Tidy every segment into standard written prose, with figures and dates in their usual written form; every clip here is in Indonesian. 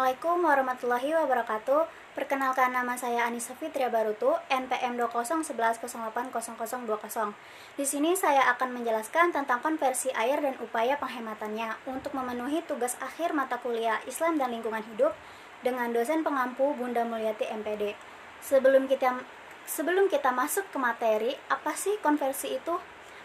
Assalamualaikum warahmatullahi wabarakatuh. Perkenalkan, nama saya Anissa Fitria Barutu, NPM 2011080020. Di sini saya akan menjelaskan tentang konversi air dan upaya penghematannya untuk memenuhi tugas akhir mata kuliah Islam dan Lingkungan Hidup dengan dosen pengampu Bunda Mulyati MPD. Sebelum kita masuk ke materi, apa sih konversi itu?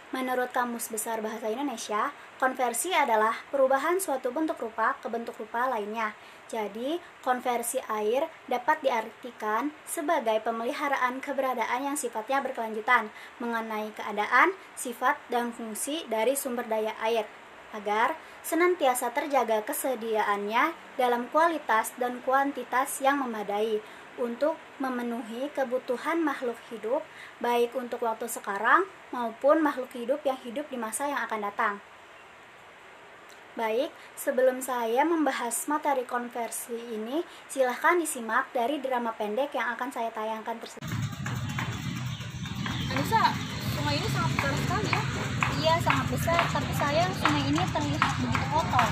Menurut Kamus Besar Bahasa Indonesia, konversi adalah perubahan suatu bentuk rupa ke bentuk rupa lainnya. Jadi, konversi air dapat diartikan sebagai pemeliharaan keberadaan yang sifatnya berkelanjutan mengenai keadaan, sifat, dan fungsi dari sumber daya air, agar senantiasa terjaga kesediaannya dalam kualitas dan kuantitas yang memadai untuk memenuhi kebutuhan makhluk hidup, baik untuk waktu sekarang maupun makhluk hidup yang hidup di masa yang akan datang. Baik, sebelum saya membahas materi konversi ini, silahkan disimak dari drama pendek yang akan saya tayangkan tersebut. Anissa, sungai ini sangat besar sekali ya? Iya, sangat besar, tapi sayang sungai ini terlihat begitu kotor.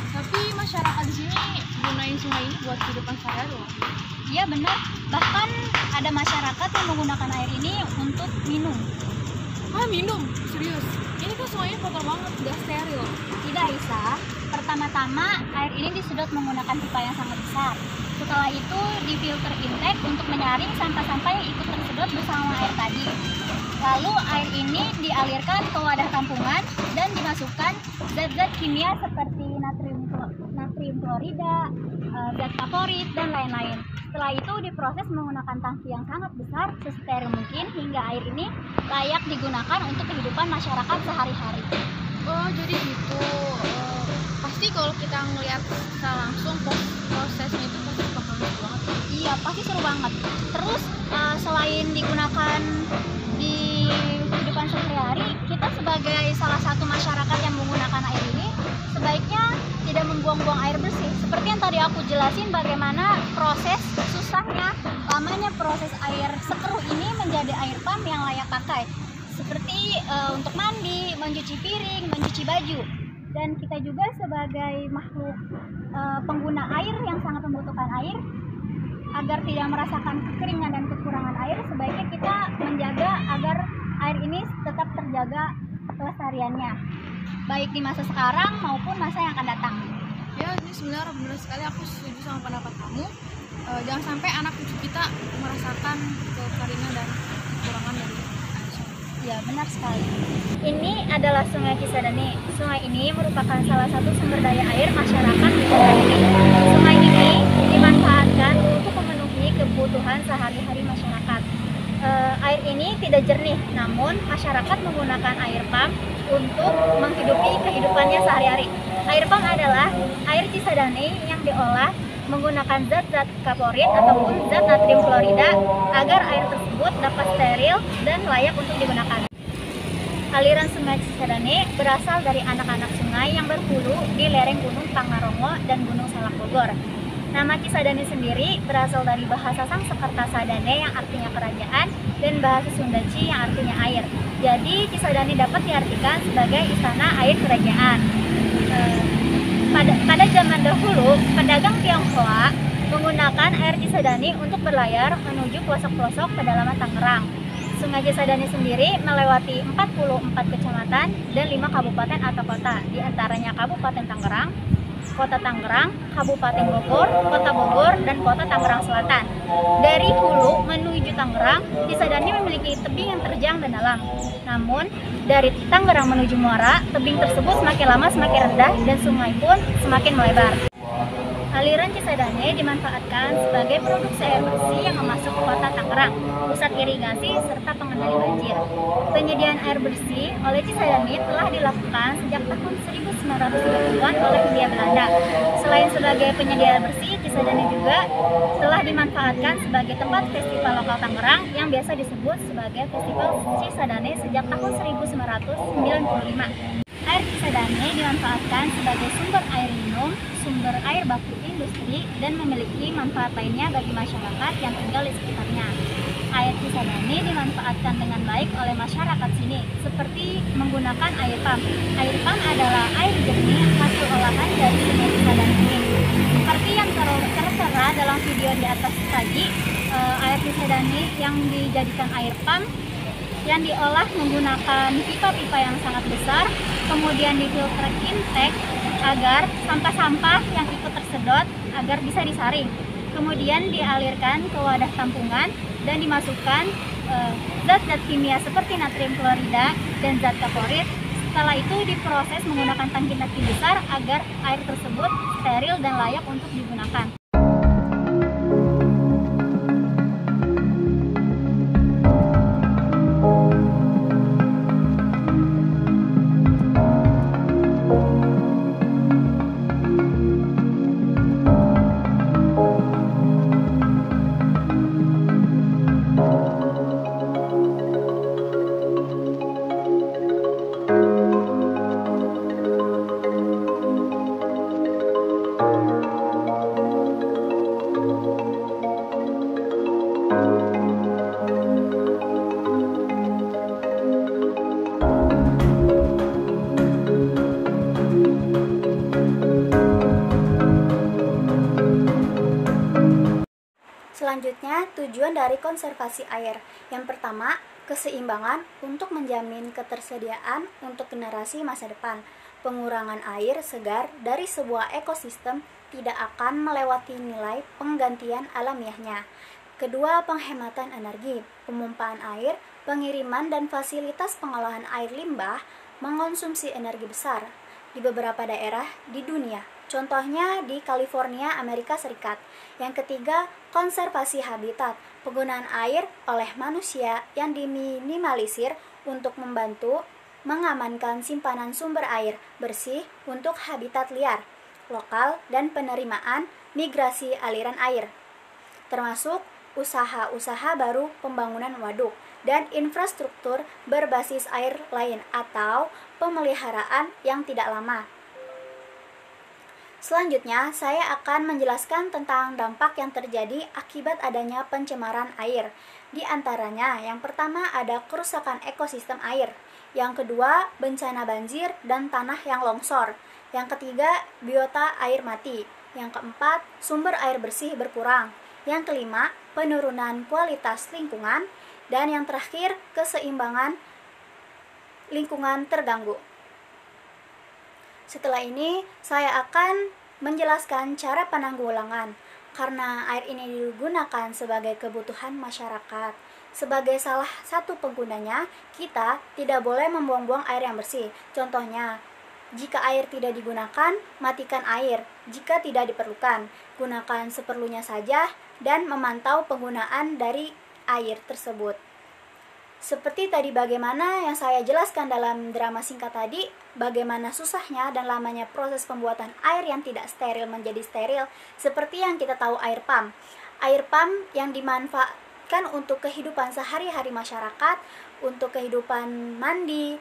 Tapi masyarakat di sini gunain sungai ini buat kehidupan sehari-hari loh. Iya benar, bahkan ada masyarakat yang menggunakan air ini untuk minum. Minum? Serius? Ini kan sungainya kotor banget, gak steril. Tidak, Isa. Pertama-tama, air ini disedot menggunakan pipa yang sangat besar. Setelah itu, difilter intake untuk menyaring sampah-sampah yang ikut tersedot bersama air tadi. Lalu, air ini dialirkan ke wadah tampungan dan dimasukkan zat-zat kimia seperti natrium klorida, zat kaporit, dan lain-lain. Setelah itu diproses menggunakan tangki yang sangat besar sesteril mungkin hingga air ini layak digunakan untuk kehidupan masyarakat sehari-hari. Oh, jadi gitu. Pasti kalau kita ngelihat secara langsung prosesnya itu pasti bakal seru banget. Iya, pasti seru banget. Terus selain digunakan di kehidupan sehari-hari, kita sebagai salah satu masyarakat yang menggunakan air ini sebaiknya tidak membuang-buang air bersih. Seperti yang tadi aku jelasin bagaimana proses susahnya, lamanya proses air sekeruh ini menjadi air pump yang layak pakai. Seperti untuk mandi, mencuci piring, mencuci baju. Dan kita juga sebagai makhluk pengguna air yang sangat membutuhkan air, agar tidak merasakan kekeringan dan kekurangan air, sebaiknya kita menjaga agar air ini tetap terjaga kelestariannya, baik di masa sekarang maupun masa yang akan datang. Ya, ini sebenarnya benar sekali, aku setuju sama pendapat kamu. Jangan sampai anak cucu kita merasakan kekeringan dan kekurangan dari air sungai. Ya, benar sekali. Ini adalah Sungai Cisadane. Sungai ini merupakan salah satu sumber daya air masyarakat di daerah ini. Sungai ini dimanfaatkan untuk memenuhi kebutuhan sehari-hari masyarakat. Air ini tidak jernih, namun masyarakat menggunakan air pump untuk menghidupi kehidupannya sehari-hari. Air pump adalah air Cisadane yang diolah menggunakan zat-zat kaporit ataupun zat natrium klorida agar air tersebut dapat steril dan layak untuk digunakan. Aliran Sungai Cisadane berasal dari anak-anak sungai yang berhulu di lereng Gunung Pangarongo dan Gunung Salak Bogor. Nama Cisadane sendiri berasal dari bahasa Sanskerta Sadane yang artinya kerajaan dan bahasa Sunda Ci yang artinya air. Jadi Cisadane dapat diartikan sebagai istana air kerajaan. Pada zaman dahulu, pedagang Tionghoa menggunakan air Cisadane untuk berlayar menuju pelosok-pelosok pedalaman Tangerang. Sungai Cisadane sendiri melewati 44 kecamatan dan 5 kabupaten atau kota, di antaranya Kabupaten Tangerang, Kota Tangerang, Kabupaten Bogor, Kota Bogor, dan Kota Tangerang Selatan. Dari hulu menuju Tangerang, Cisadane memiliki tebing yang terjang dan dalam. Namun, dari Tangerang menuju Muara, tebing tersebut semakin lama semakin rendah dan sungai pun semakin melebar. Aliran Cisadane dimanfaatkan sebagai produksi air bersih yang masuk ke Kota Tangerang, pusat irigasi serta pengendali banjir. Penyediaan air bersih oleh Cisadane telah dilakukan sejak tahun 1930-an oleh Hindia Belanda. Selain sebagai penyedia air bersih, Cisadane juga telah dimanfaatkan sebagai tempat festival lokal Tangerang yang biasa disebut sebagai Festival Cisadane sejak tahun 1995. Air Cisadane dimanfaatkan sebagai sumber air minum, sumber air baku industri, dan memiliki manfaat lainnya bagi masyarakat yang tinggal di sekitarnya. Air Cisadane dimanfaatkan dengan baik oleh masyarakat sini, seperti menggunakan air pump. Air pump adalah air jernih hasil olahan dari Sungai Cisadane ini. Seperti yang yang di atas tadi, air Cisadane yang dijadikan air pump yang diolah menggunakan pipa-pipa yang sangat besar, kemudian difilter intake agar sampah-sampah yang ikut tersedot agar bisa disaring. Kemudian dialirkan ke wadah tampungan dan dimasukkan zat-zat kimia seperti natrium klorida dan zat kaporit. Setelah itu diproses menggunakan tangki-tangki besar agar air tersebut steril dan layak untuk digunakan. Selanjutnya, tujuan dari konservasi air. Yang pertama, keseimbangan untuk menjamin ketersediaan untuk generasi masa depan. Pengurangan air segar dari sebuah ekosistem tidak akan melewati nilai penggantian alamiahnya. Kedua, penghematan energi. Pemumpaan air, pengiriman dan fasilitas pengolahan air limbah mengonsumsi energi besar di beberapa daerah di dunia. Contohnya di California, Amerika Serikat. Yang ketiga, konservasi habitat. Penggunaan air oleh manusia yang diminimalisir untuk membantu mengamankan simpanan sumber air bersih untuk habitat liar, lokal, dan penerimaan migrasi aliran air. Termasuk usaha-usaha baru pembangunan waduk dan infrastruktur berbasis air lain atau pemeliharaan yang tidak lama. Selanjutnya, saya akan menjelaskan tentang dampak yang terjadi akibat adanya pencemaran air. Di antaranya, yang pertama ada kerusakan ekosistem air. Yang kedua, bencana banjir dan tanah yang longsor. Yang ketiga, biota air mati. Yang keempat, sumber air bersih berkurang. Yang kelima, penurunan kualitas lingkungan. Dan yang terakhir, keseimbangan lingkungan terganggu. Setelah ini, saya akan menjelaskan cara penanggulangan. Karena air ini digunakan sebagai kebutuhan masyarakat. Sebagai salah satu penggunanya, kita tidak boleh membuang-buang air yang bersih. Contohnya, jika air tidak digunakan, matikan air. Jika tidak diperlukan, gunakan seperlunya saja dan memantau penggunaan dari air tersebut. Seperti tadi bagaimana yang saya jelaskan dalam drama singkat tadi, bagaimana susahnya dan lamanya proses pembuatan air yang tidak steril menjadi steril, seperti yang kita tahu air pump. Air pump yang dimanfaatkan untuk kehidupan sehari-hari masyarakat, untuk kehidupan mandi,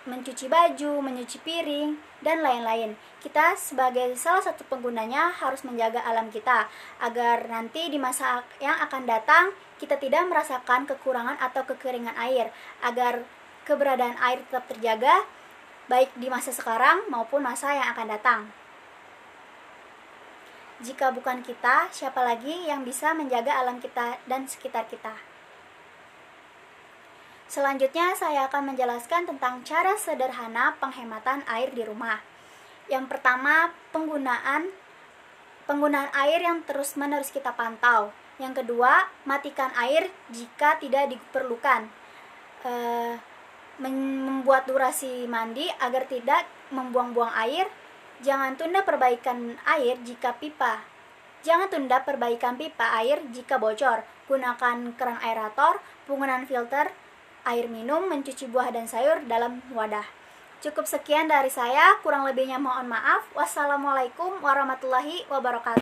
mencuci baju, mencuci piring, dan lain-lain. Kita sebagai salah satu penggunanya harus menjaga alam kita, agar nanti di masa yang akan datang, kita tidak merasakan kekurangan atau kekeringan air, agar keberadaan air tetap terjaga, baik di masa sekarang maupun masa yang akan datang. Jika bukan kita, siapa lagi yang bisa menjaga alam kita dan sekitar kita? Selanjutnya, saya akan menjelaskan tentang cara sederhana penghematan air di rumah. Yang pertama, penggunaan air yang terus-menerus kita pantau. Yang kedua, matikan air jika tidak diperlukan. Membuat durasi mandi agar tidak membuang-buang air. Jangan tunda perbaikan air jika perbaikan pipa air jika bocor. Gunakan keran aerator, penggunaan filter air minum, mencuci buah dan sayur dalam wadah. Cukup sekian dari saya, kurang lebihnya mohon maaf. Wassalamualaikum warahmatullahi wabarakatuh.